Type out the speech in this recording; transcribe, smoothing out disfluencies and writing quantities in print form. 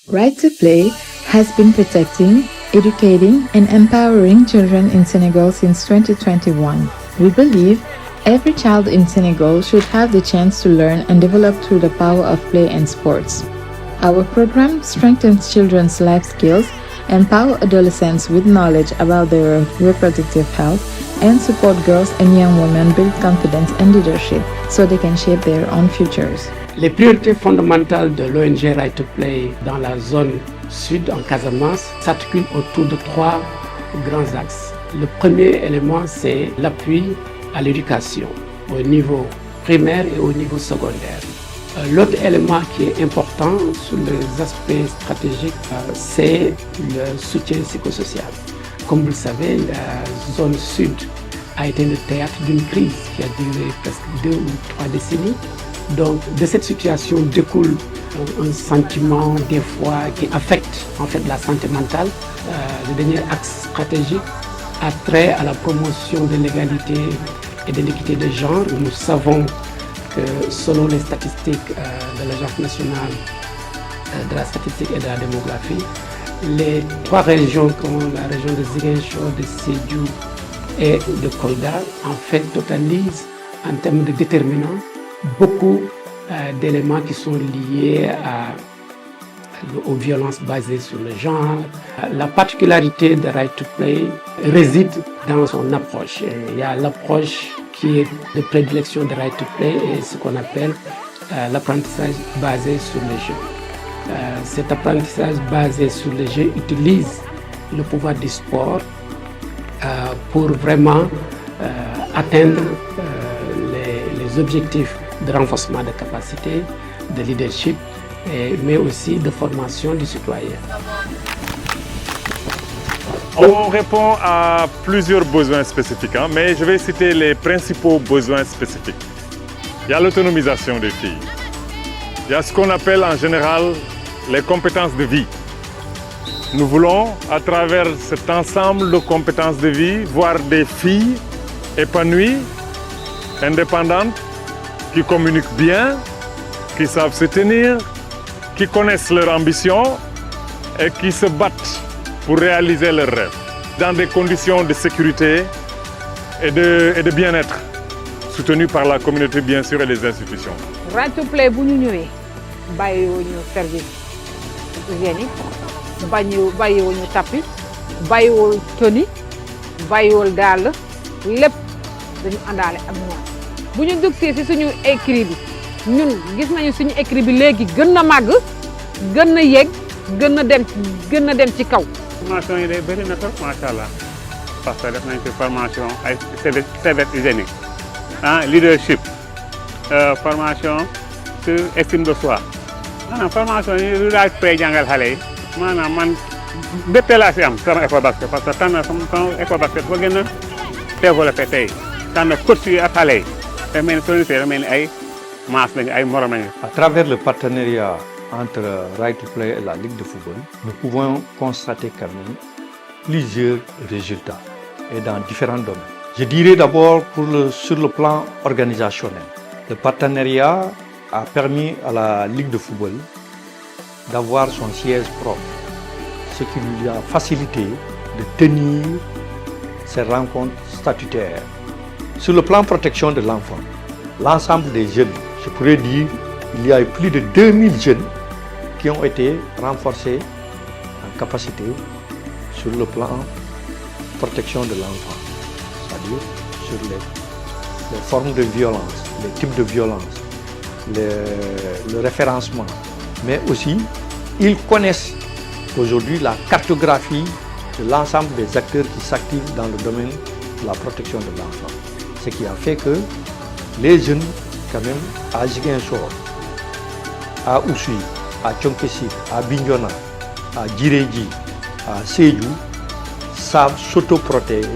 Right to Play has been protecting, educating, and empowering children in Senegal since 2021. We believe every child in Senegal should have the chance to learn and develop through the power of play and sports. Our program strengthens children's life skills, empower adolescents with knowledge about their reproductive health, and support girls and young women build confidence and leadership so they can shape their own futures. Les priorités fondamentales de l'ONG Right to Play dans la zone sud en Casamance s'articulent autour de trois grands axes. Le premier élément, c'est l'appui à l'éducation au niveau primaire et au niveau secondaire. L'autre élément qui est important sur les aspects stratégiques, c'est le soutien psychosocial. Comme vous le savez, la zone sud a été le théâtre d'une crise qui a duré presque 2 ou 3 décennies. Donc, de cette situation découle un sentiment, des fois, qui affecte en fait la santé mentale. Le dernier axe stratégique a trait à la promotion de l'égalité et de l'équité de genre. Nous savons que selon les statistiques de l'Agence nationale de la statistique et de la démographie, les 3 régions comme la région de Ziguinchor, de Sédhiou et de Kolda en fait totalisent en termes de déterminants beaucoup d'éléments qui sont liés aux violences basées sur le genre. La particularité de Right to Play réside dans son approche. Il y a l'approche qui est de prédilection de Right to Play et ce qu'on appelle l'apprentissage basé sur les jeux. Cet apprentissage basé sur les jeux utilise le pouvoir du sport pour vraiment atteindre les objectifs de renforcement de capacité, de leadership, mais aussi de formation du citoyen. On répond à plusieurs besoins spécifiques, mais je vais citer les principaux besoins spécifiques. Il y a l'autonomisation des filles. Il y a ce qu'on appelle en général les compétences de vie. Nous voulons, à travers cet ensemble de compétences de vie, voir des filles épanouies, indépendantes, qui communiquent bien, qui savent se tenir, qui connaissent leurs ambitions et qui se battent pour réaliser leurs rêves dans des conditions de sécurité et de bien-être, soutenues par la communauté bien sûr et les institutions. Right to Play bu ñu ñëwee bàyyiwuñu service hygiénique bàyyiwuñu tapis bàyyiwul tenue bàyyiwul dàll lépp dañu àndaale ak ñoom. bu ñu dugsee ci suñu écrit bi ñun gis nañu suñu écrit bi léegi gën na màgg gën na yéeg gën na dem ci kaw. formation yi day bëri na trop macha allah parce que def nañ ci formation ay serviette hygiénique leadership formation sur estime de soi maanaam formation yi lu daal koy jàngal xale yi maanaam man bépp laa si am sama école basket parce que tànn sama école basket foo gën a développé tey tànn coach yi ak xale yi te mel ni soo gisee mel ni ay maas lañu ay morom lañu. À travers le partenariat entre Right to Play et la Ligue de football, nous pouvons constater quand même plusieurs résultats et dans différents domaines. Je dirais d'abord sur le plan organisationnel. Le partenariat a permis à la Ligue de football d'avoir son siège propre, ce qui lui a facilité de tenir ces rencontres statutaires. Sur le plan protection de l'enfant, l'ensemble des jeunes, je pourrais dire, il y a eu plus de 2000 jeunes qui ont été renforcés en capacité sur le plan protection de l'enfant, c'est-à-dire sur les formes de violence, les types de violence, le référencement, mais aussi ils connaissent aujourd'hui la cartographie de l'ensemble des acteurs qui s'activent dans le domaine de la protection de l'enfant. Ce qui a fait que les jeunes, quand même, à Ziguinchor, à Oussouye, à Thionck-Essyl, à Bignona, à Djirédji, à Sédhiou, savent s'autoprotéger.